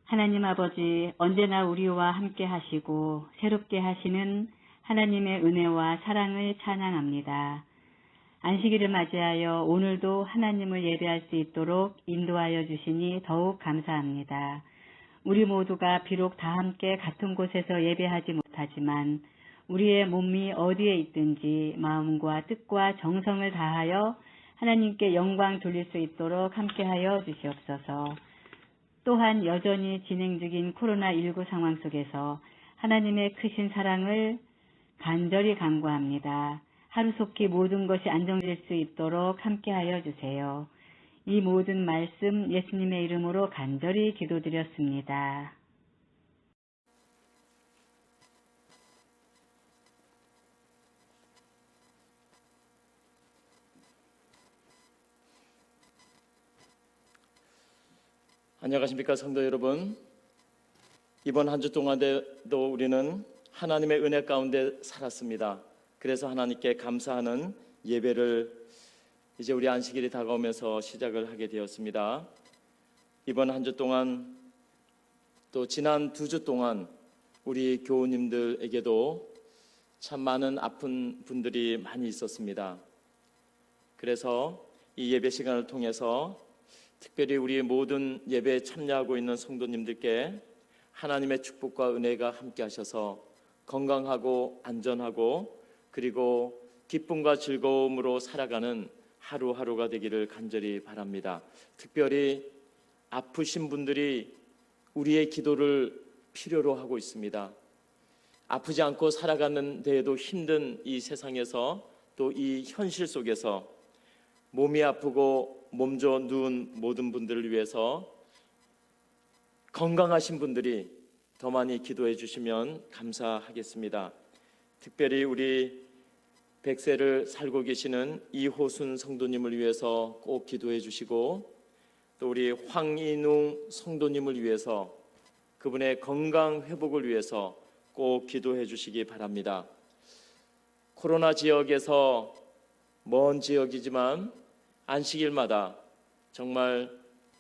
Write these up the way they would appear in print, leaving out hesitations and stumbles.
하나님 아버지, 언제나 우리와 함께 하시고 새롭게 하시는 하나님의 은혜와 사랑을 찬양합니다. 안식일을 맞이하여 오늘도 하나님을 예배할 수 있도록 인도하여 주시니 더욱 감사합니다. 우리 모두가 비록 다 함께 같은 곳에서 예배하지 못하지만 우리의 몸이 어디에 있든지 마음과 뜻과 정성을 다하여 하나님께 영광 돌릴 수 있도록 함께하여 주시옵소서. 또한 여전히 진행 중인 코로나19 상황 속에서 하나님의 크신 사랑을 간절히 간구합니다. 하루속히 모든 것이 안정될 수 있도록 함께하여 주세요. 이 모든 말씀 예수님의 이름으로 간절히 기도드렸습니다. 안녕하십니까 성도 여러분. 이번 한 주 동안에도 우리는 하나님의 은혜 가운데 살았습니다. 그래서 하나님께 감사하는 예배를 이제 우리 안식일이 다가오면서 시작을 하게 되었습니다. 이번 한 주 동안 또 지난 2주 동안 우리 교우님들에게도 참 많은 아픈 분들이 많이 있었습니다. 그래서 이 예배 시간을 통해서 특별히 우리 모든 예배에 참여하고 있는 성도님들께 하나님의 축복과 은혜가 함께 하셔서 건강하고 안전하고 그리고 기쁨과 즐거움으로 살아가는 하루하루가 되기를 간절히 바랍니다. 특별히 아프신 분들이 우리의 기도를 필요로 하고 있습니다. 아프지 않고 살아가는 데에도 힘든 이 세상에서 또 이 현실 속에서 몸이 아프고 몸져 누운 모든 분들을 위해서 건강하신 분들이 더 많이 기도해 주시면 감사하겠습니다. 특별히 우리 백세를 살고 계시는 이호순 성도님을 위해서 꼭 기도해 주시고 또 우리 황인웅 성도님을 위해서 그분의 건강 회복을 위해서 꼭 기도해 주시기 바랍니다. 코로나 지역에서 먼 지역이지만 안식일마다 정말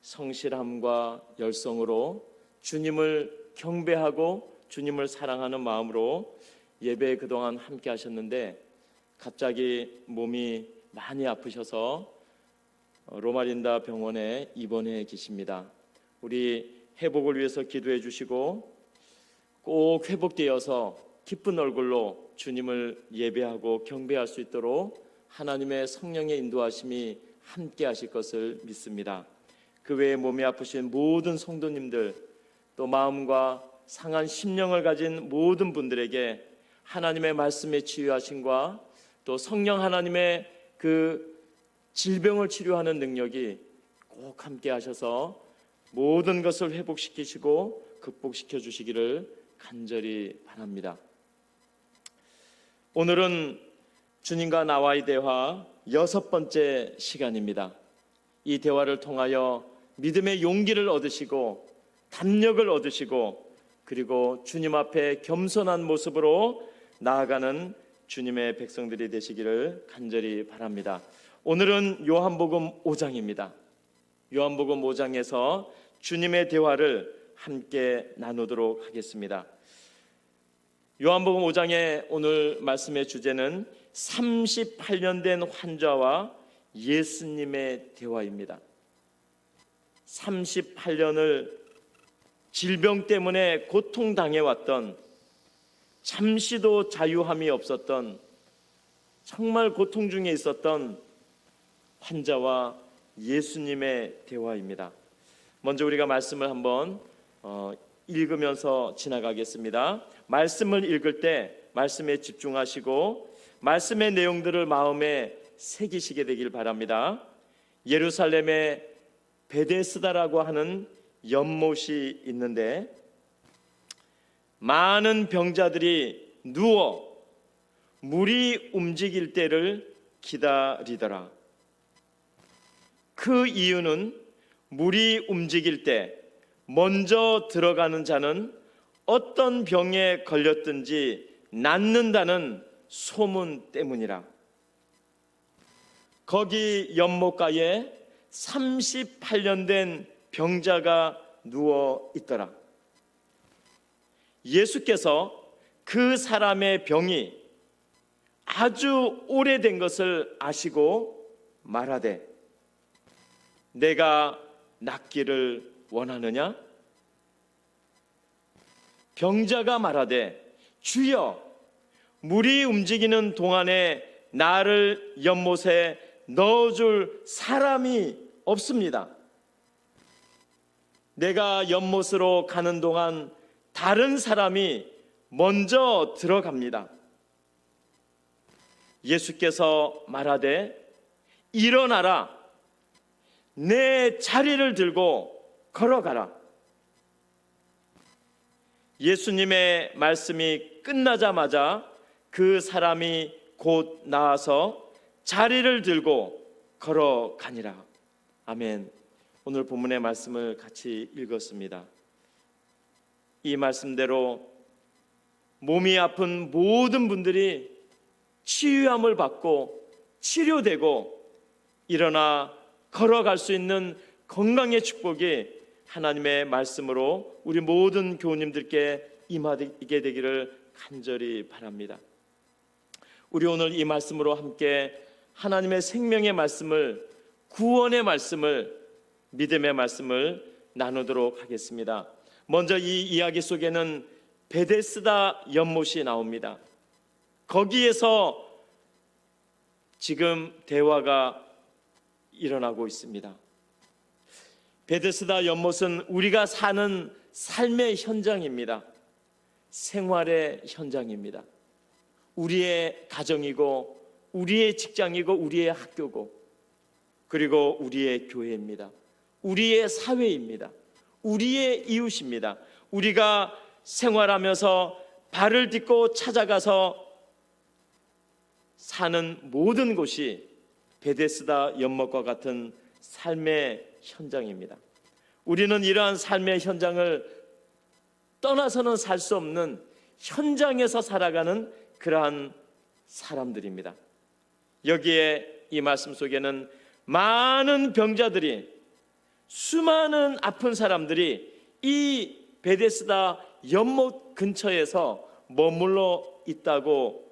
성실함과 열성으로 주님을 경배하고 주님을 사랑하는 마음으로 예배에 그동안 함께 하셨는데 갑자기 몸이 많이 아프셔서 로마린다 병원에 입원해 계십니다. 우리 회복을 위해서 기도해 주시고 꼭 회복되어서 기쁜 얼굴로 주님을 예배하고 경배할 수 있도록 하나님의 성령의 인도하심이 함께 하실 것을 믿습니다. 그 외에 몸이 아프신 모든 성도님들 또 마음과 상한 심령을 가진 모든 분들에게 하나님의 말씀에 치유하심과 또 성령 하나님의 그 질병을 치료하는 능력이 꼭 함께 하셔서 모든 것을 회복시키시고 극복시켜 주시기를 간절히 바랍니다. 오늘은 주님과 나와의 대화 6번째 시간입니다. 이 대화를 통하여 믿음의 용기를 얻으시고 담력을 얻으시고 그리고 주님 앞에 겸손한 모습으로 나아가는 주님의 백성들이 되시기를 간절히 바랍니다. 오늘은 요한복음 5장입니다. 요한복음 5장에서 주님의 대화를 함께 나누도록 하겠습니다. 요한복음 5장의 오늘 말씀의 주제는 38년 된 환자와 예수님의 대화입니다. 38년을 질병 때문에 고통당해왔던, 잠시도 자유함이 없었던, 정말 고통 중에 있었던 환자와 예수님의 대화입니다. 먼저 우리가 말씀을 한번 읽으면서 지나가겠습니다. 말씀을 읽을 때 말씀에 집중하시고 말씀의 내용들을 마음에 새기시게 되길 바랍니다. 예루살렘에 베데스다라고 하는 연못이 있는데 많은 병자들이 누워 물이 움직일 때를 기다리더라. 그 이유는 물이 움직일 때 먼저 들어가는 자는 어떤 병에 걸렸든지 낫는다는 소문 때문이라. 거기 연못가에 38년 된 병자가 누워 있더라. 예수께서 그 사람의 병이 아주 오래된 것을 아시고 말하되 내가 낫기를 원하느냐? 병자가 말하되 주여, 물이 움직이는 동안에 나를 연못에 넣어줄 사람이 없습니다. 내가 연못으로 가는 동안 다른 사람이 먼저 들어갑니다. 예수께서 말하되 일어나라, 내 자리를 들고 걸어가라. 예수님의 말씀이 끝나자마자 그 사람이 곧 나와서 자리를 들고 걸어가니라. 아멘. 오늘 본문의 말씀을 같이 읽었습니다. 이 말씀대로 몸이 아픈 모든 분들이 치유함을 받고 치료되고 일어나 걸어갈 수 있는 건강의 축복이 하나님의 말씀으로 우리 모든 교우님들께 임하게 되기를 간절히 바랍니다. 우리 오늘 이 말씀으로 함께 하나님의 생명의 말씀을, 구원의 말씀을, 믿음의 말씀을 나누도록 하겠습니다. 먼저 이 이야기 속에는 베데스다 연못이 나옵니다. 거기에서 지금 대화가 일어나고 있습니다. 베데스다 연못은 우리가 사는 삶의 현장입니다. 생활의 현장입니다. 우리의 가정이고 우리의 직장이고 우리의 학교고 그리고 우리의 교회입니다. 우리의 사회입니다. 우리의 이웃입니다. 우리가 생활하면서 발을 딛고 찾아가서 사는 모든 곳이 베데스다 연못과 같은 삶의 현장입니다. 우리는 이러한 삶의 현장을 떠나서는 살 수 없는 현장에서 살아가는 그러한 사람들입니다. 여기에 이 말씀 속에는 많은 병자들이, 수많은 아픈 사람들이 이 베데스다 연못 근처에서 머물러 있다고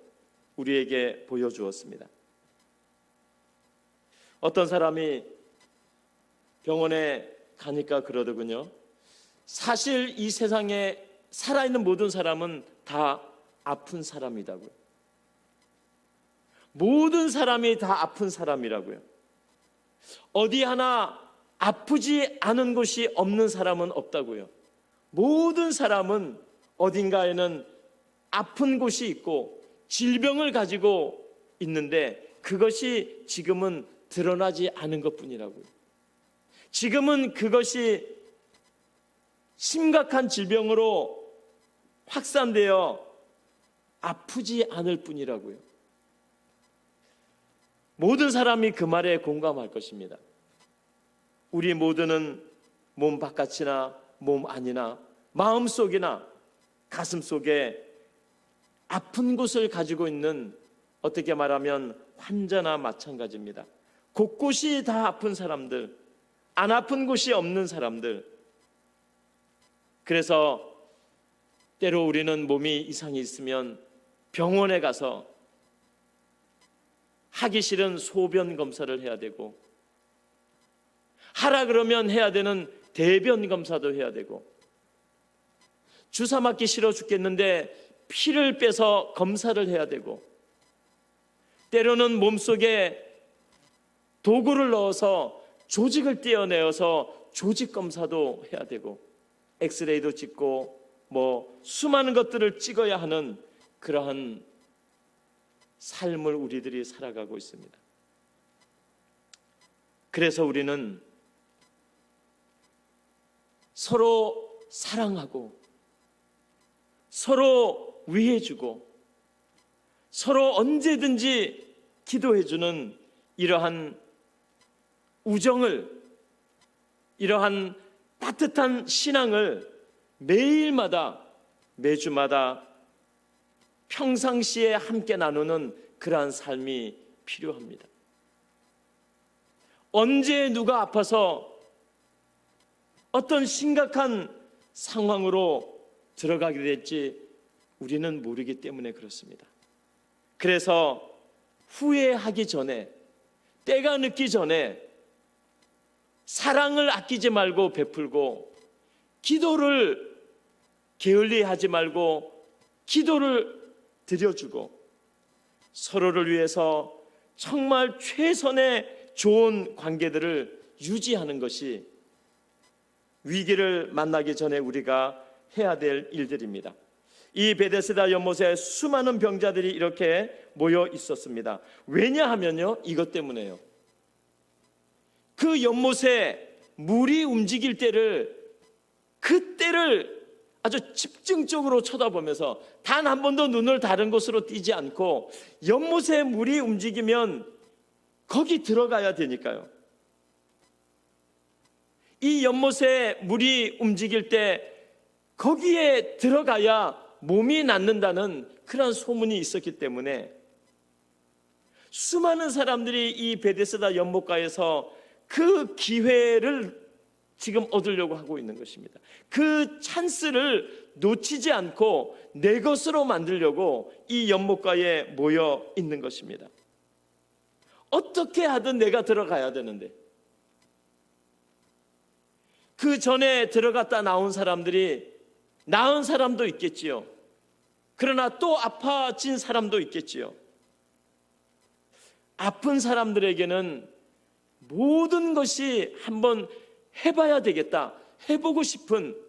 우리에게 보여주었습니다. 어떤 사람이 병원에 가니까 그러더군요. 사실 이 세상에 살아있는 모든 사람은 다 아픈 사람이라고요. 모든 사람이 다 아픈 사람이라고요. 어디 하나 아프지 않은 곳이 없는 사람은 없다고요. 모든 사람은 어딘가에는 아픈 곳이 있고 질병을 가지고 있는데 그것이 지금은 드러나지 않은 것뿐이라고요. 지금은 그것이 심각한 질병으로 확산되어 아프지 않을 뿐이라고요. 모든 사람이 그 말에 공감할 것입니다. 우리 모두는 몸 바깥이나 몸 안이나 마음속이나 가슴속에 아픈 곳을 가지고 있는, 어떻게 말하면 환자나 마찬가지입니다. 곳곳이 다 아픈 사람들, 안 아픈 곳이 없는 사람들. 그래서 때로 우리는 몸이 이상이 있으면 병원에 가서 하기 싫은 소변 검사를 해야 되고, 하라 그러면 해야 되는 대변 검사도 해야 되고, 주사 맞기 싫어 죽겠는데 피를 빼서 검사를 해야 되고, 때로는 몸속에 도구를 넣어서 조직을 떼어내어서 조직 검사도 해야 되고, 엑스레이도 찍고 수많은 것들을 찍어야 하는 그러한 삶을 우리들이 살아가고 있습니다. 그래서 우리는 서로 사랑하고 서로 위해주고 서로 언제든지 기도해주는 이러한 우정을, 이러한 따뜻한 신앙을 매일마다 매주마다 평상시에 함께 나누는 그러한 삶이 필요합니다. 언제 누가 아파서 어떤 심각한 상황으로 들어가게 될지 우리는 모르기 때문에 그렇습니다. 그래서 후회하기 전에, 때가 늦기 전에 사랑을 아끼지 말고 베풀고, 기도를 게을리하지 말고 기도를 드려주고, 서로를 위해서 정말 최선의 좋은 관계들을 유지하는 것이 위기를 만나기 전에 우리가 해야 될 일들입니다. 이 베데스다 연못에 수많은 병자들이 이렇게 모여 있었습니다. 왜냐하면요, 이것 때문에요. 그 연못에 물이 움직일 때를, 그때를 아주 집중적으로 쳐다보면서 단 한 번도 눈을 다른 곳으로 띄지 않고, 연못에 물이 움직이면 거기 들어가야 되니까요. 이 연못에 물이 움직일 때 거기에 들어가야 몸이 낫는다는 그런 소문이 있었기 때문에 수많은 사람들이 이 베데스다 연못가에서 그 기회를 지금 얻으려고 하고 있는 것입니다. 그 찬스를 놓치지 않고 내 것으로 만들려고 이 연못가에 모여 있는 것입니다. 어떻게 하든 내가 들어가야 되는데, 그 전에 들어갔다 나온 사람들이 나은 사람도 있겠지요. 그러나 또 아파진 사람도 있겠지요. 아픈 사람들에게는 모든 것이 한번 해봐야 되겠다, 해보고 싶은,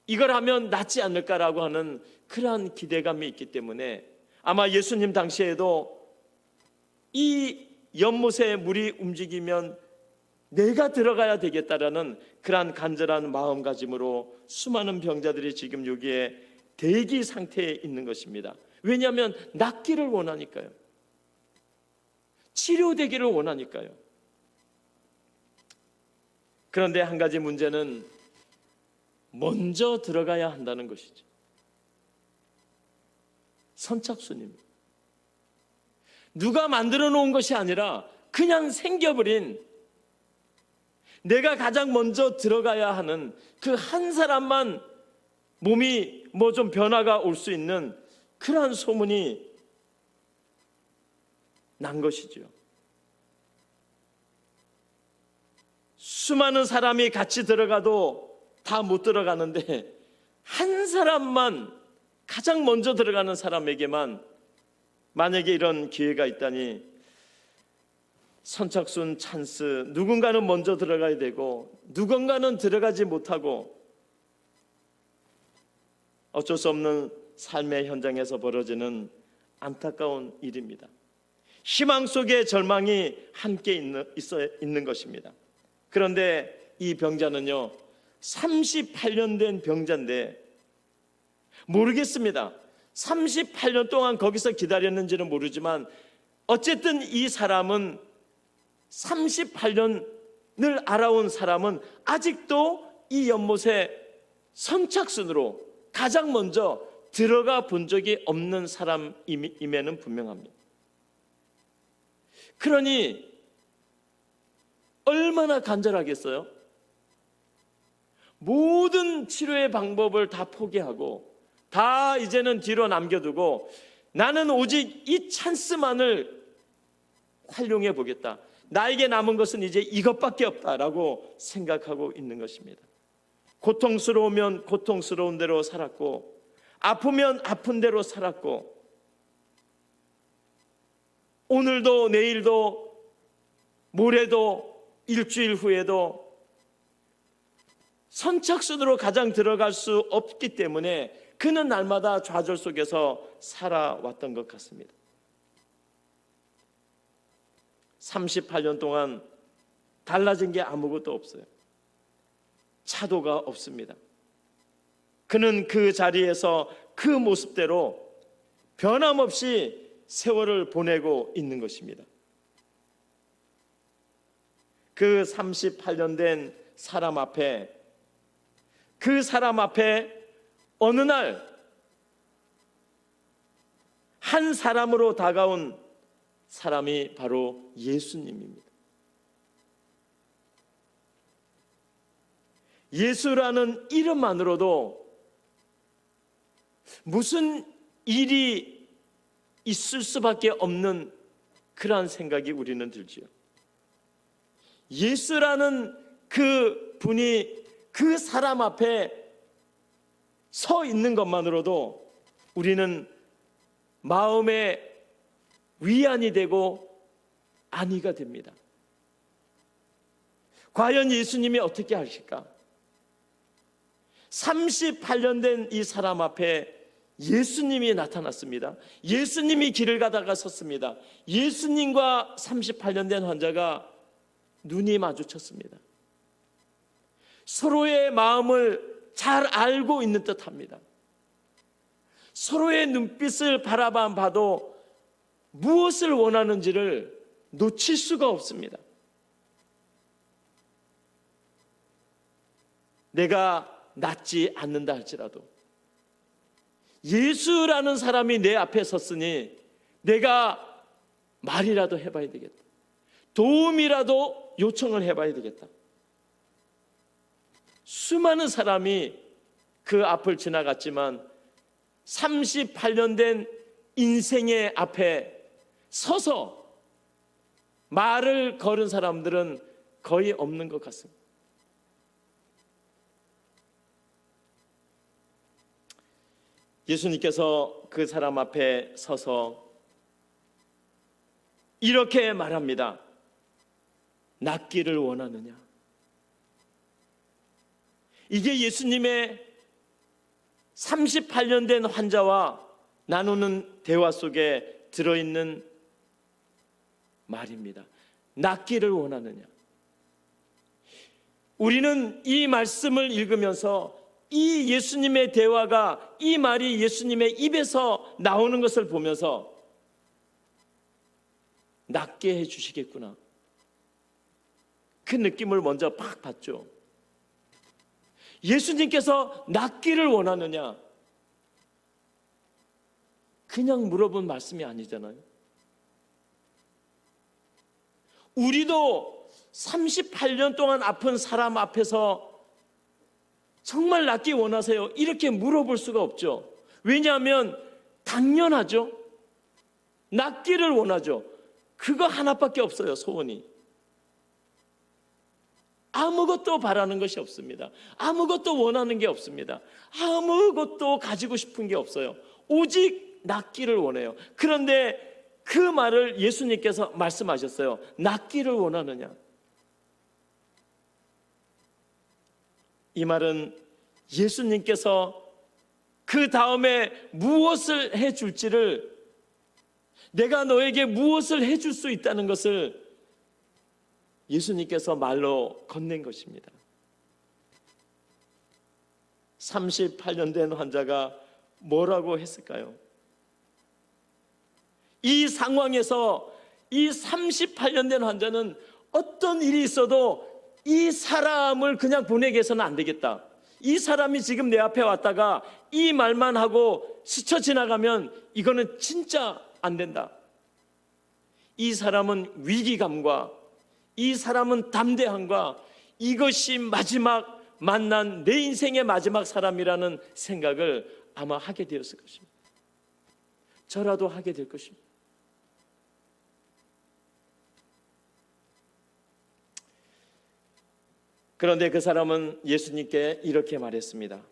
이걸 하면 낫지 않을까라고 하는 그러한 기대감이 있기 때문에 아마 예수님 당시에도 이 연못에 물이 움직이면 내가 들어가야 되겠다라는 그러한 간절한 마음가짐으로 수많은 병자들이 지금 여기에 대기 상태에 있는 것입니다. 왜냐하면 낫기를 원하니까요. 치료되기를 원하니까요. 그런데 한 가지 문제는 먼저 들어가야 한다는 것이죠. 선착순입니다. 누가 만들어 놓은 것이 아니라 그냥 생겨버린, 내가 가장 먼저 들어가야 하는 그 한 사람만 몸이 좀 변화가 올 수 있는 그러한 소문이 난 것이죠. 수많은 사람이 같이 들어가도 다 못 들어가는데 한 사람만, 가장 먼저 들어가는 사람에게만 만약에 이런 기회가 있다니, 선착순 찬스, 누군가는 먼저 들어가야 되고 누군가는 들어가지 못하고 어쩔 수 없는 삶의 현장에서 벌어지는 안타까운 일입니다. 희망 속에 절망이 함께 있는 것입니다. 그런데 이 병자는요, 38년 된 병자인데 모르겠습니다. 38년 동안 거기서 기다렸는지는 모르지만 어쨌든 이 사람은 38년을 알아온 사람은 아직도 이 연못에 선착순으로 가장 먼저 들어가 본 적이 없는 사람임에는 분명합니다. 그러니 얼마나 간절하겠어요? 모든 치료의 방법을 다 포기하고 다 이제는 뒤로 남겨두고 나는 오직 이 찬스만을 활용해 보겠다, 나에게 남은 것은 이제 이것밖에 없다라고 생각하고 있는 것입니다. 고통스러우면 고통스러운 대로 살았고, 아프면 아픈 대로 살았고, 오늘도 내일도 모레도 일주일 후에도 선착순으로 가장 들어갈 수 없기 때문에 그는 날마다 좌절 속에서 살아왔던 것 같습니다. 38년 동안 달라진 게 아무것도 없어요. 차도가 없습니다. 그는 그 자리에서 그 모습대로 변함없이 세월을 보내고 있는 것입니다. 그 38년 된 사람 앞에, 그 사람 앞에 어느 날 한 사람으로 다가온 사람이 바로 예수님입니다. 예수라는 이름만으로도 무슨 일이 있을 수밖에 없는 그러한 생각이 우리는 들지요. 예수라는 그 분이 그 사람 앞에 서 있는 것만으로도 우리는 마음의 위안이 되고 안위가 됩니다. 과연 예수님이 어떻게 하실까? 38년 된 이 사람 앞에 예수님이 나타났습니다. 예수님이 길을 가다가 섰습니다. 예수님과 38년 된 환자가 눈이 마주쳤습니다. 서로의 마음을 잘 알고 있는 듯합니다. 서로의 눈빛을 바라만 봐도 무엇을 원하는지를 놓칠 수가 없습니다. 내가 낫지 않는다 할지라도 예수라는 사람이 내 앞에 섰으니 내가 말이라도 해봐야 되겠다. 도움이라도 요청을 해봐야 되겠다. 수많은 사람이 그 앞을 지나갔지만 38년 된 인생의 앞에 서서 말을 걸은 사람들은 거의 없는 것 같습니다. 예수님께서 그 사람 앞에 서서 이렇게 말합니다. 낫기를 원하느냐? 이게 예수님의 38년 된 환자와 나누는 대화 속에 들어있는 말입니다. 낫기를 원하느냐? 우리는 이 말씀을 읽으면서 이 예수님의 대화가, 이 말이 예수님의 입에서 나오는 것을 보면서 낫게 해주시겠구나, 그 느낌을 먼저 팍 받죠. 예수님께서 낫기를 원하느냐? 그냥 물어본 말씀이 아니잖아요. 우리도 38년 동안 아픈 사람 앞에서 정말 낫기 원하세요? 이렇게 물어볼 수가 없죠. 왜냐하면 당연하죠. 낫기를 원하죠. 그거 하나밖에 없어요, 소원이. 아무것도 바라는 것이 없습니다. 아무것도 원하는 게 없습니다. 아무것도 가지고 싶은 게 없어요. 오직 낫기를 원해요. 그런데 그 말을 예수님께서 말씀하셨어요. 낫기를 원하느냐? 이 말은 예수님께서 그 다음에 무엇을 해줄지를, 내가 너에게 무엇을 해줄 수 있다는 것을 예수님께서 말로 건넨 것입니다. 38년 된 환자가 뭐라고 했을까요? 이 상황에서 이 38년 된 환자는 어떤 일이 있어도 이 사람을 그냥 보내게 해서는 안 되겠다. 이 사람이 지금 내 앞에 왔다가 이 말만 하고 스쳐 지나가면 이거는 진짜 안 된다. 이 사람은 위기감과, 이 사람은 담대함과, 이것이 마지막 만난 내 인생의 마지막 사람이라는 생각을 아마 하게 되었을 것입니다. 저라도 하게 될 것입니다. 그런데 그 사람은 예수님께 이렇게 말했습니다.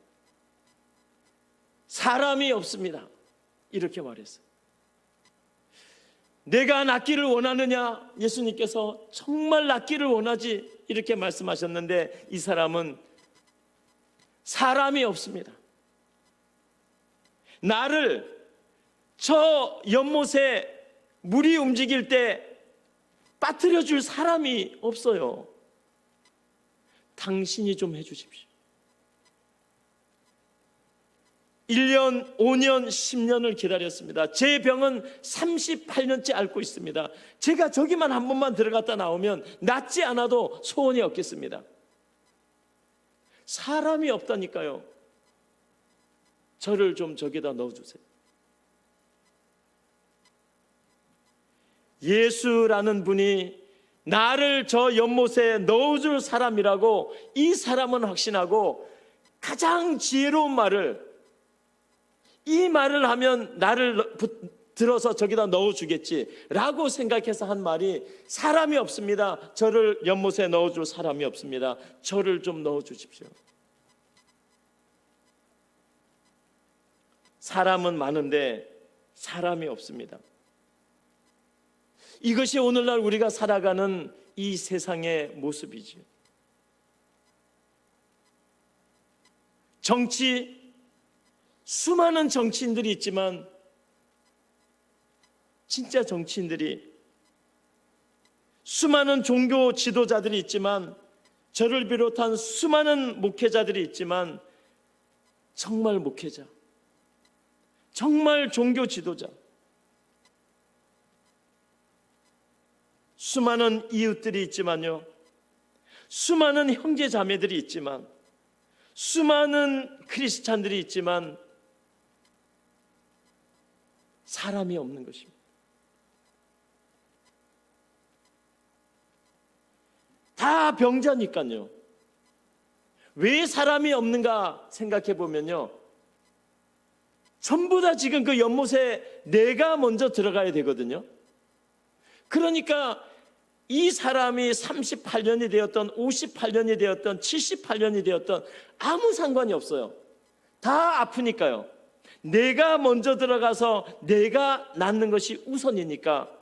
사람이 없습니다. 이렇게 말했어요. 내가 낫기를 원하느냐? 예수님께서 정말 낫기를 원하지? 이렇게 말씀하셨는데 이 사람은 사람이 없습니다. 나를 저 연못에 물이 움직일 때 빠뜨려 줄 사람이 없어요. 당신이 좀 해주십시오. 1년, 5년, 10년을 기다렸습니다. 제 병은 38년째 앓고 있습니다. 제가 저기만 한 번만 들어갔다 나오면 낫지 않아도 소원이 없겠습니다. 사람이 없다니까요. 저를 좀 저기다 넣어주세요. 예수라는 분이 나를 저 연못에 넣어줄 사람이라고 이 사람은 확신하고 가장 지혜로운 말을, 이 말을 하면 나를 들어서 저기다 넣어주겠지라고 생각해서 한 말이, 사람이 없습니다. 저를 연못에 넣어줄 사람이 없습니다. 저를 좀 넣어주십시오. 사람은 많은데 사람이 없습니다. 이것이 오늘날 우리가 살아가는 이 세상의 모습이지요. 정치, 수많은 정치인들이 있지만 진짜 정치인들이, 수많은 종교 지도자들이 있지만, 저를 비롯한 수많은 목회자들이 있지만, 정말 목회자, 정말 종교 지도자, 수많은 이웃들이 있지만요, 수많은 형제 자매들이 있지만, 수많은 크리스찬들이 있지만 사람이 없는 것입니다. 다 병자니까요. 왜 사람이 없는가 생각해 보면요, 전부 다 지금 그 연못에 내가 먼저 들어가야 되거든요. 그러니까 이 사람이 38년이 되었던, 58년이 되었던, 78년이 되었던 아무 상관이 없어요. 다 아프니까요. 내가 먼저 들어가서 내가 낫는 것이 우선이니까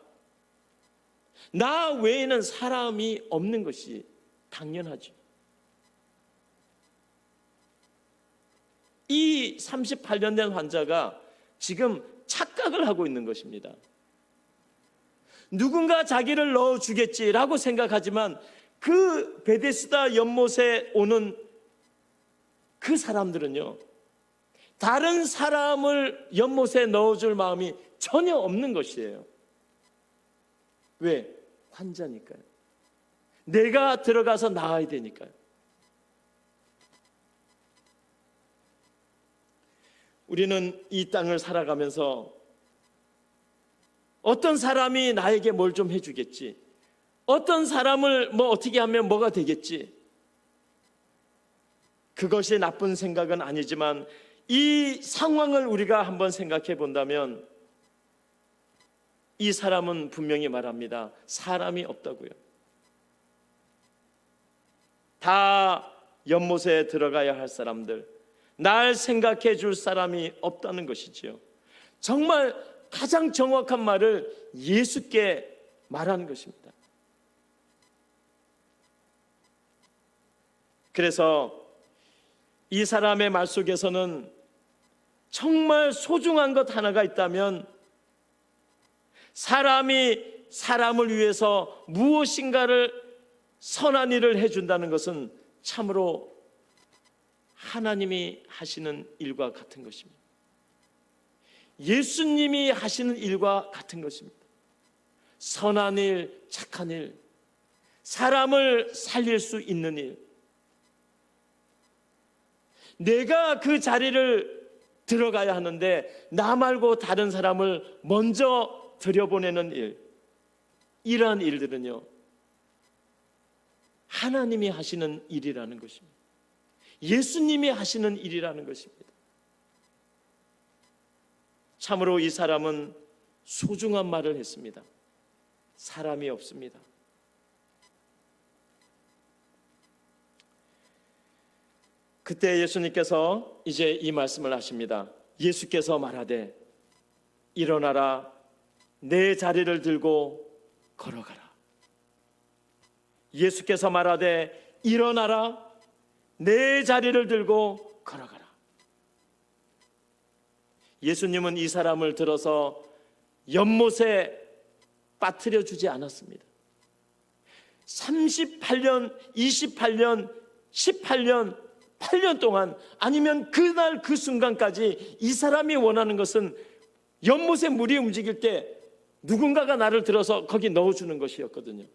나 외에는 사람이 없는 것이 당연하죠. 이 38년 된 환자가 지금 착각을 하고 있는 것입니다. 누군가 자기를 넣어주겠지라고 생각하지만 그 베데스다 연못에 오는 그 사람들은요, 다른 사람을 연못에 넣어줄 마음이 전혀 없는 것이에요. 왜? 환자니까요. 내가 들어가서 나아야 되니까요. 우리는 이 땅을 살아가면서 어떤 사람이 나에게 뭘 좀 해주겠지, 어떤 사람을 뭐 어떻게 하면 뭐가 되겠지, 그것이 나쁜 생각은 아니지만 이 상황을 우리가 한번 생각해 본다면 이 사람은 분명히 말합니다. 사람이 없다고요. 다 연못에 들어가야 할 사람들, 날 생각해 줄 사람이 없다는 것이지요. 정말 가장 정확한 말을 예수께 말한 것입니다. 그래서 이 사람의 말 속에서는 정말 소중한 것 하나가 있다면, 사람이 사람을 위해서 무엇인가를 선한 일을 해준다는 것은 참으로 하나님이 하시는 일과 같은 것입니다. 예수님이 하시는 일과 같은 것입니다. 선한 일, 착한 일, 사람을 살릴 수 있는 일, 내가 그 자리를 들어가야 하는데 나 말고 다른 사람을 먼저 들여보내는 일, 이러한 일들은요, 하나님이 하시는 일이라는 것입니다. 예수님이 하시는 일이라는 것입니다. 참으로 이 사람은 소중한 말을 했습니다. 사람이 없습니다. 그때 예수님께서 이제 이 말씀을 하십니다. 예수께서 말하되 일어나라 내 자리를 들고 걸어가라. 예수께서 말하되 일어나라 내 자리를 들고 걸어가라. 예수님은 이 사람을 들어서 연못에 빠뜨려 주지 않았습니다. 38년, 28년, 18년, 8년 동안 아니면 그날 그 순간까지 이 사람이 원하는 것은 연못에 물이 움직일 때 누군가가 나를 들어서 거기 넣어주는 것이었거든요.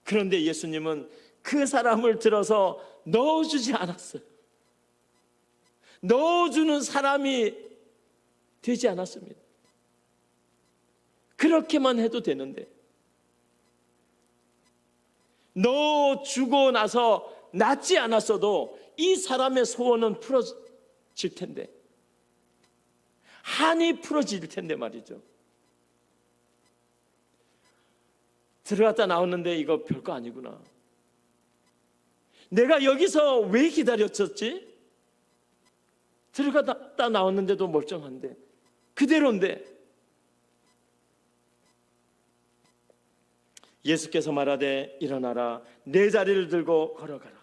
그런데 예수님은 그 사람을 들어서 넣어주지 않았어요. 넣어주는 사람이 되지 않았습니다. 그렇게만 해도 되는데 넣어주고 나서 낫지 않았어도 이 사람의 소원은 풀어질 텐데, 한이 풀어질 텐데 말이죠. 들어갔다 나오는데 이거 별거 아니구나. 내가 여기서 왜 기다렸었지? 들어갔다 나왔는데도 멀쩡한데, 그대로인데. 예수께서 말하되 일어나라 내 자리를 들고 걸어가라.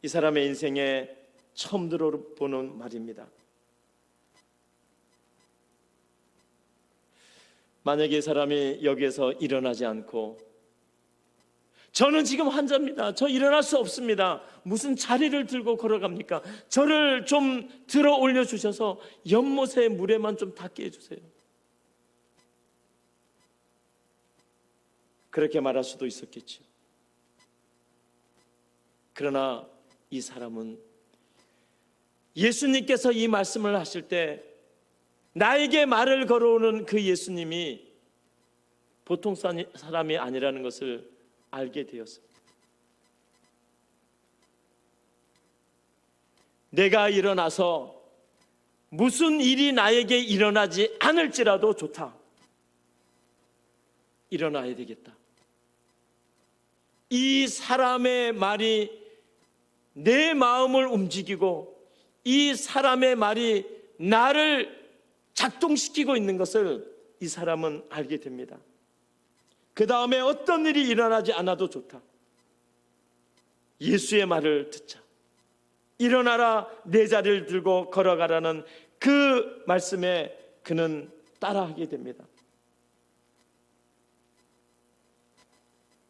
이 사람의 인생에 처음 들어보는 말입니다. 만약에 이 사람이 여기에서 일어나지 않고 저는 지금 환자입니다. 저 일어날 수 없습니다. 무슨 자리를 들고 걸어갑니까? 저를 좀 들어 올려주셔서 연못의 물에만 좀 닿게 해주세요. 그렇게 말할 수도 있었겠죠. 그러나 이 사람은 예수님께서 이 말씀을 하실 때 나에게 말을 걸어오는 그 예수님이 보통 사람이 아니라는 것을 알게 되었습니다. 내가 일어나서 무슨 일이 나에게 일어나지 않을지라도 좋다. 일어나야 되겠다. 이 사람의 말이 내 마음을 움직이고 이 사람의 말이 나를 작동시키고 있는 것을 이 사람은 알게 됩니다. 그 다음에 어떤 일이 일어나지 않아도 좋다. 예수의 말을 듣자. 일어나라 내 자리를 들고 걸어가라는 그 말씀에 그는 따라하게 됩니다.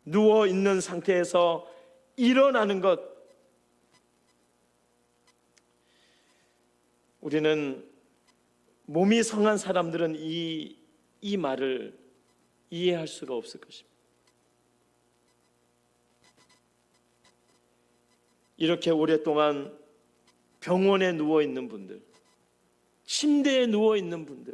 누워있는 상태에서 일어나는 것, 우리는 몸이 성한 사람들은 이 말을 이해할 수가 없을 것입니다. 이렇게 오랫동안 병원에 누워있는 분들, 침대에 누워있는 분들,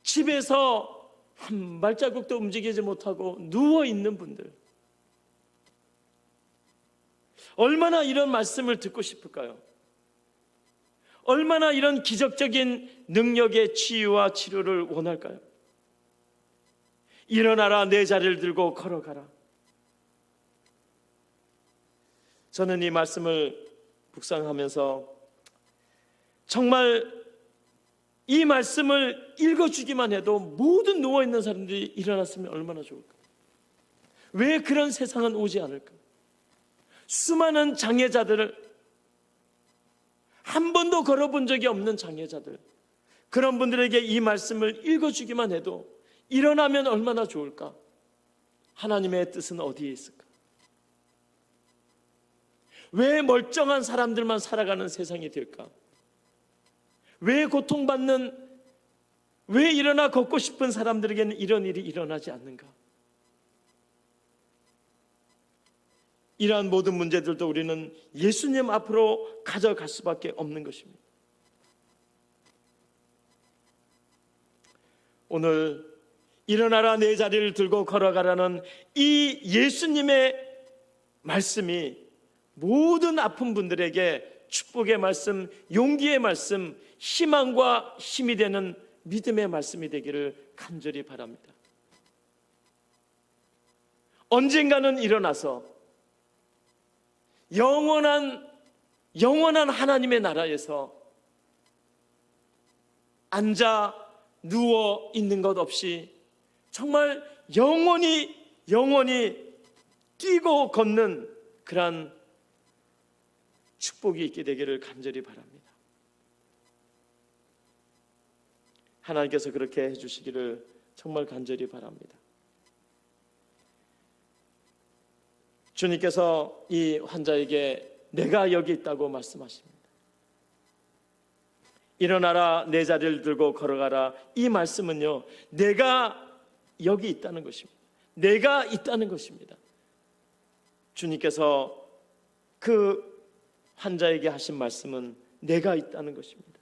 집에서 한 발자국도 움직이지 못하고 누워있는 분들, 얼마나 이런 말씀을 듣고 싶을까요? 얼마나 이런 기적적인 능력의 치유와 치료를 원할까요? 일어나라 내 자리를 들고 걸어가라. 저는 이 말씀을 묵상하면서 정말 이 말씀을 읽어주기만 해도 모든 누워있는 사람들이 일어났으면 얼마나 좋을까. 왜 그런 세상은 오지 않을까. 수많은 장애자들을, 한 번도 걸어본 적이 없는 장애자들, 그런 분들에게 이 말씀을 읽어주기만 해도 일어나면 얼마나 좋을까. 하나님의 뜻은 어디에 있을까. 왜 멀쩡한 사람들만 살아가는 세상이 될까. 왜 고통받는, 왜 일어나 걷고 싶은 사람들에게는 이런 일이 일어나지 않는가. 이러한 모든 문제들도 우리는 예수님 앞으로 가져갈 수밖에 없는 것입니다. 오늘 일어나라 내 자리를 들고 걸어가라는 이 예수님의 말씀이 모든 아픈 분들에게 축복의 말씀, 용기의 말씀, 희망과 힘이 되는 믿음의 말씀이 되기를 간절히 바랍니다. 언젠가는 일어나서 영원한 하나님의 나라에서 앉아 누워 있는 것 없이 정말 영원히 뛰고 걷는 그러한 축복이 있게 되기를 간절히 바랍니다. 하나님께서 그렇게 해주시기를 정말 간절히 바랍니다. 주님께서 이 환자에게 내가 여기 있다고 말씀하십니다. 일어나라, 내 자리를 들고 걸어가라. 이 말씀은요, 내가 여기 있다는 것입니다. 내가 있다는 것입니다. 주님께서 그 환자에게 하신 말씀은 내가 있다는 것입니다.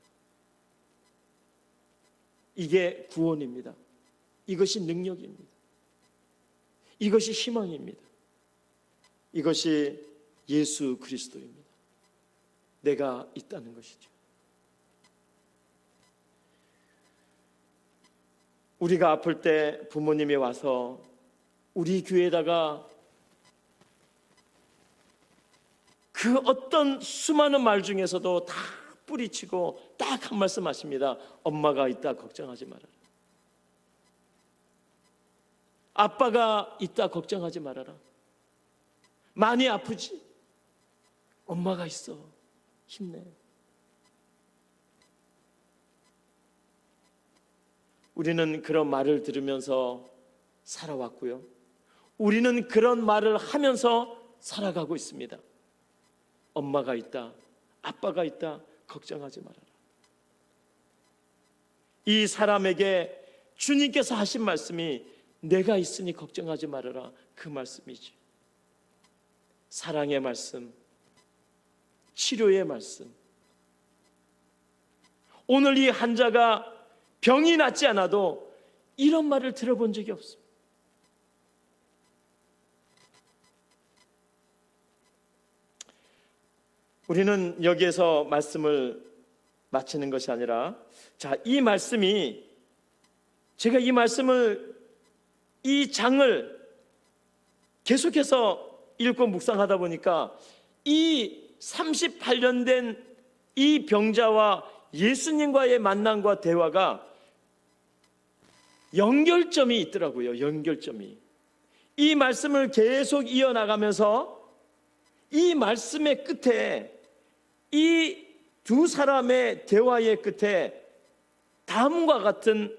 이게 구원입니다. 이것이 능력입니다. 이것이 희망입니다. 이것이 예수 그리스도입니다. 내가 있다는 것이죠. 우리가 아플 때 부모님이 와서 우리 교회에다가 그 어떤 수많은 말 중에서도 다 뿌리치고 딱 한 말씀 하십니다. 엄마가 있다 걱정하지 말아라. 아빠가 있다 걱정하지 말아라. 많이 아프지? 엄마가 있어. 힘내. 우리는 그런 말을 들으면서 살아왔고요. 우리는 그런 말을 하면서 살아가고 있습니다. 엄마가 있다, 아빠가 있다, 걱정하지 말아라. 이 사람에게 주님께서 하신 말씀이 내가 있으니 걱정하지 말아라, 그 말씀이지. 사랑의 말씀, 치료의 말씀. 오늘 이 환자가 병이 낫지 않아도 이런 말을 들어본 적이 없습니다. 우리는 여기에서 말씀을 마치는 것이 아니라, 자, 이 말씀이, 제가 이 말씀을, 이 장을 계속해서 읽고 묵상하다 보니까 이 38년 된 이 병자와 예수님과의 만남과 대화가 연결점이 있더라고요. 연결점이. 이 말씀을 계속 이어나가면서 이 말씀의 끝에, 이 두 사람의 대화의 끝에 다음과 같은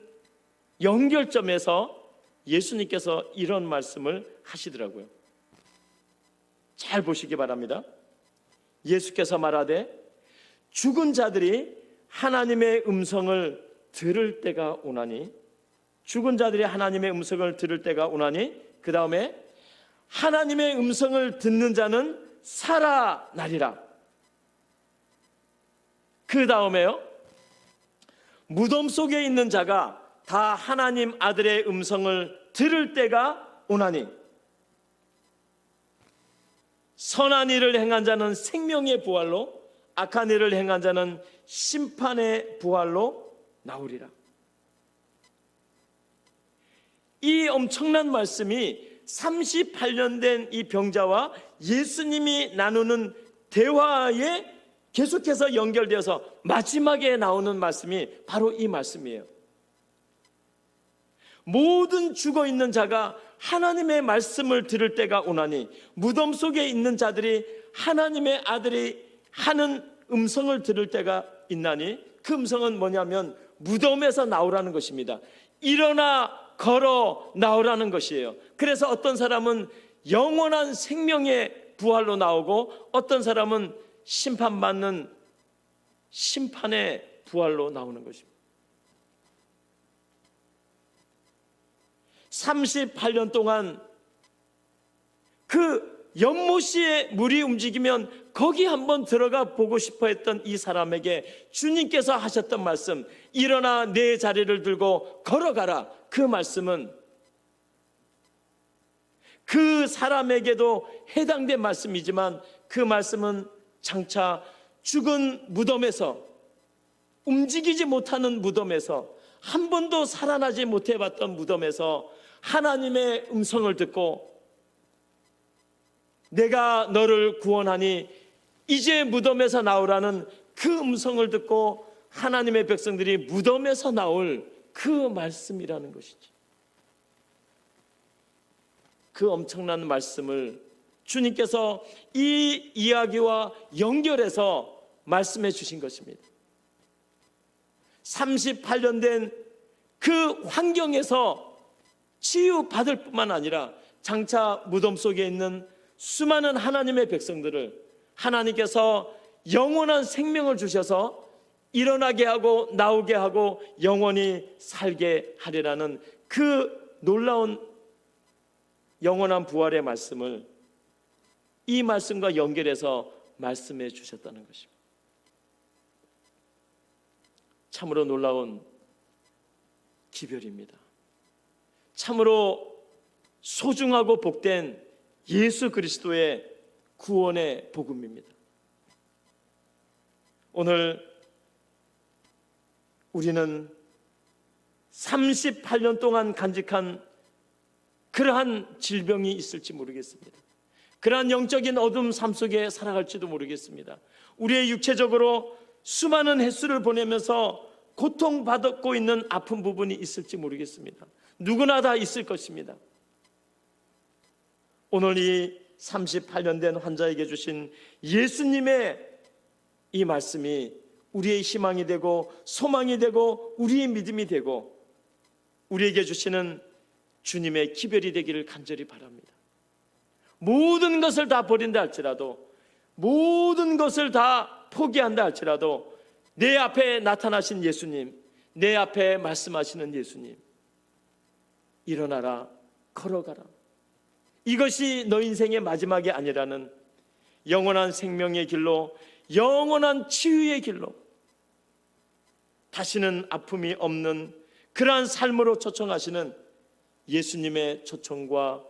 연결점에서 예수님께서 이런 말씀을 하시더라고요. 잘 보시기 바랍니다. 예수께서 말하되 죽은 자들이 하나님의 음성을 들을 때가 오나니, 죽은 자들이 하나님의 음성을 들을 때가 오나니, 그 다음에 하나님의 음성을 듣는 자는 살아나리라. 그 다음에요, 무덤 속에 있는 자가 다 하나님 아들의 음성을 들을 때가 오나니, 선한 일을 행한 자는 생명의 부활로, 악한 일을 행한 자는 심판의 부활로 나오리라. 이 엄청난 말씀이 38년 된 이 병자와 예수님이 나누는 대화에 계속해서 연결되어서 마지막에 나오는 말씀이 바로 이 말씀이에요. 모든 죽어있는 자가 하나님의 말씀을 들을 때가 오나니, 무덤 속에 있는 자들이 하나님의 아들이 하는 음성을 들을 때가 있나니, 그 음성은 뭐냐면 무덤에서 나오라는 것입니다. 일어나 걸어 나오라는 것이에요. 그래서 어떤 사람은 영원한 생명의 부활로 나오고, 어떤 사람은 심판받는 심판의 부활로 나오는 것입니다. 38년 동안 그 연못시에 물이 움직이면 거기 한번 들어가 보고 싶어 했던 이 사람에게 주님께서 하셨던 말씀, 일어나 내 자리를 들고 걸어가라. 그 말씀은 그 사람에게도 해당된 말씀이지만, 그 말씀은 장차 죽은 무덤에서, 움직이지 못하는 무덤에서, 한 번도 살아나지 못해봤던 무덤에서 하나님의 음성을 듣고 내가 너를 구원하니 이제 무덤에서 나오라는 그 음성을 듣고 하나님의 백성들이 무덤에서 나올 그 말씀이라는 것이지. 그 엄청난 말씀을 주님께서 이 이야기와 연결해서 말씀해 주신 것입니다. 38년 된 그 환경에서 치유받을 뿐만 아니라 장차 무덤 속에 있는 수많은 하나님의 백성들을 하나님께서 영원한 생명을 주셔서 일어나게 하고 나오게 하고 영원히 살게 하리라는 그 놀라운 영원한 부활의 말씀을 이 말씀과 연결해서 말씀해 주셨다는 것입니다. 참으로 놀라운 기별입니다. 참으로 소중하고 복된 예수 그리스도의 구원의 복음입니다. 오늘 우리는 38년 동안 간직한 그러한 질병이 있을지 모르겠습니다. 그러한 영적인 어둠 삶 속에 살아갈지도 모르겠습니다. 우리의 육체적으로 수많은 횟수를 보내면서 고통받고 있는 아픈 부분이 있을지 모르겠습니다. 누구나 다 있을 것입니다. 오늘 이 38년 된 환자에게 주신 예수님의 이 말씀이 우리의 희망이 되고 소망이 되고 우리의 믿음이 되고 우리에게 주시는 주님의 기별이 되기를 간절히 바랍니다. 모든 것을 다 버린다 할지라도, 모든 것을 다 포기한다 할지라도 내 앞에 나타나신 예수님, 내 앞에 말씀하시는 예수님, 일어나라, 걸어가라. 이것이 너 인생의 마지막이 아니라는 영원한 생명의 길로, 영원한 치유의 길로, 다시는 아픔이 없는 그러한 삶으로 초청하시는 예수님의 초청과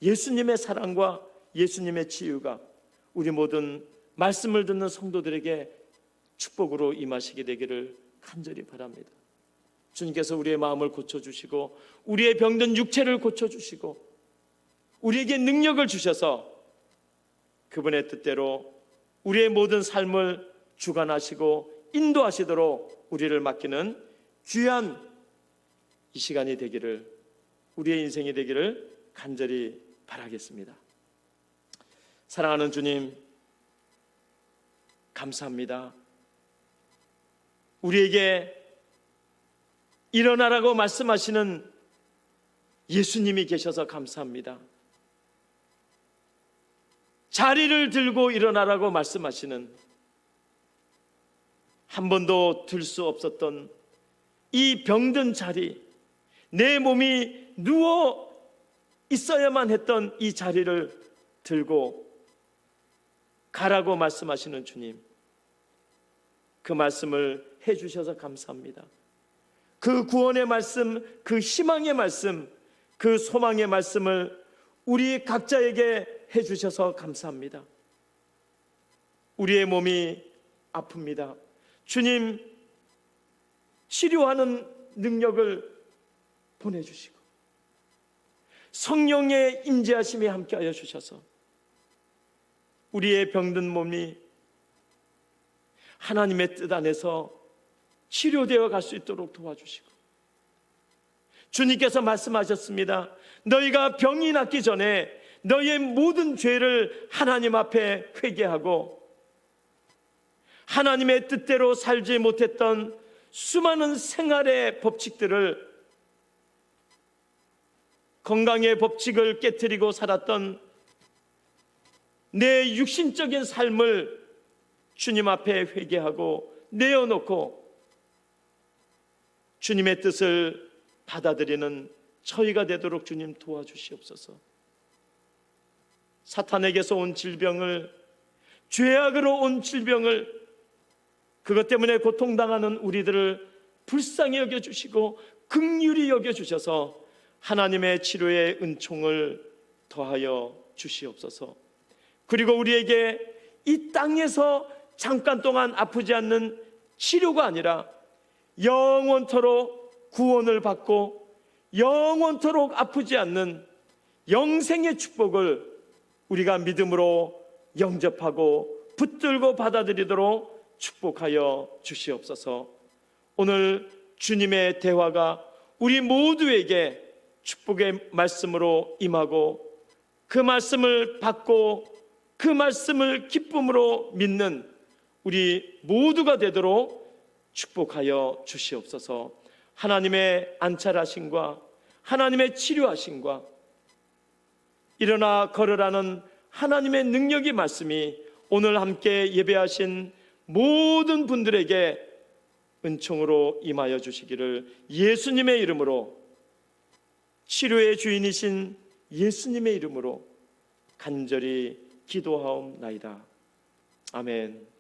예수님의 사랑과 예수님의 치유가 우리 모든 말씀을 듣는 성도들에게 축복으로 임하시게 되기를 간절히 바랍니다. 주님께서 우리의 마음을 고쳐주시고 우리의 병든 육체를 고쳐주시고 우리에게 능력을 주셔서 그분의 뜻대로 우리의 모든 삶을 주관하시고 인도하시도록 우리를 맡기는 귀한 이 시간이 되기를, 우리의 인생이 되기를 간절히 바라겠습니다. 사랑하는 주님, 감사합니다. 우리에게 일어나라고 말씀하시는 예수님이 계셔서 감사합니다. 자리를 들고 일어나라고 말씀하시는, 한 번도 들 수 없었던 이 병든 자리, 내 몸이 누워 있어야만 했던 이 자리를 들고 가라고 말씀하시는 주님, 그 말씀을 해주셔서 감사합니다. 그 구원의 말씀, 그 희망의 말씀, 그 소망의 말씀을 우리 각자에게 해주셔서 감사합니다. 우리의 몸이 아픕니다. 주님, 치료하는 능력을 보내주시고 성령의 임재하심이 함께하여 주셔서 우리의 병든 몸이 하나님의 뜻 안에서 치료되어 갈 수 있도록 도와주시고, 주님께서 말씀하셨습니다. 너희가 병이 낫기 전에 너희의 모든 죄를 하나님 앞에 회개하고 하나님의 뜻대로 살지 못했던 수많은 생활의 법칙들을, 건강의 법칙을 깨트리고 살았던 내 육신적인 삶을 주님 앞에 회개하고 내어놓고 주님의 뜻을 받아들이는 저희가 되도록 주님 도와주시옵소서. 사탄에게서 온 질병을, 죄악으로 온 질병을, 그것 때문에 고통당하는 우리들을 불쌍히 여겨주시고 긍휼히 여겨주셔서 하나님의 치료의 은총을 더하여 주시옵소서. 그리고 우리에게 이 땅에서 잠깐 동안 아프지 않는 치료가 아니라 영원토록 구원을 받고 영원토록 아프지 않는 영생의 축복을 우리가 믿음으로 영접하고 붙들고 받아들이도록 축복하여 주시옵소서. 오늘 주님의 대화가 우리 모두에게 축복의 말씀으로 임하고 그 말씀을 받고 그 말씀을 기쁨으로 믿는 우리 모두가 되도록 축복하여 주시옵소서. 하나님의 안찰하심과 하나님의 치료하심과 일어나 걸으라는 하나님의 능력의 말씀이 오늘 함께 예배하신 모든 분들에게 은총으로 임하여 주시기를 예수님의 이름으로, 치료의 주인이신 예수님의 이름으로 간절히 기도하옵나이다. 아멘.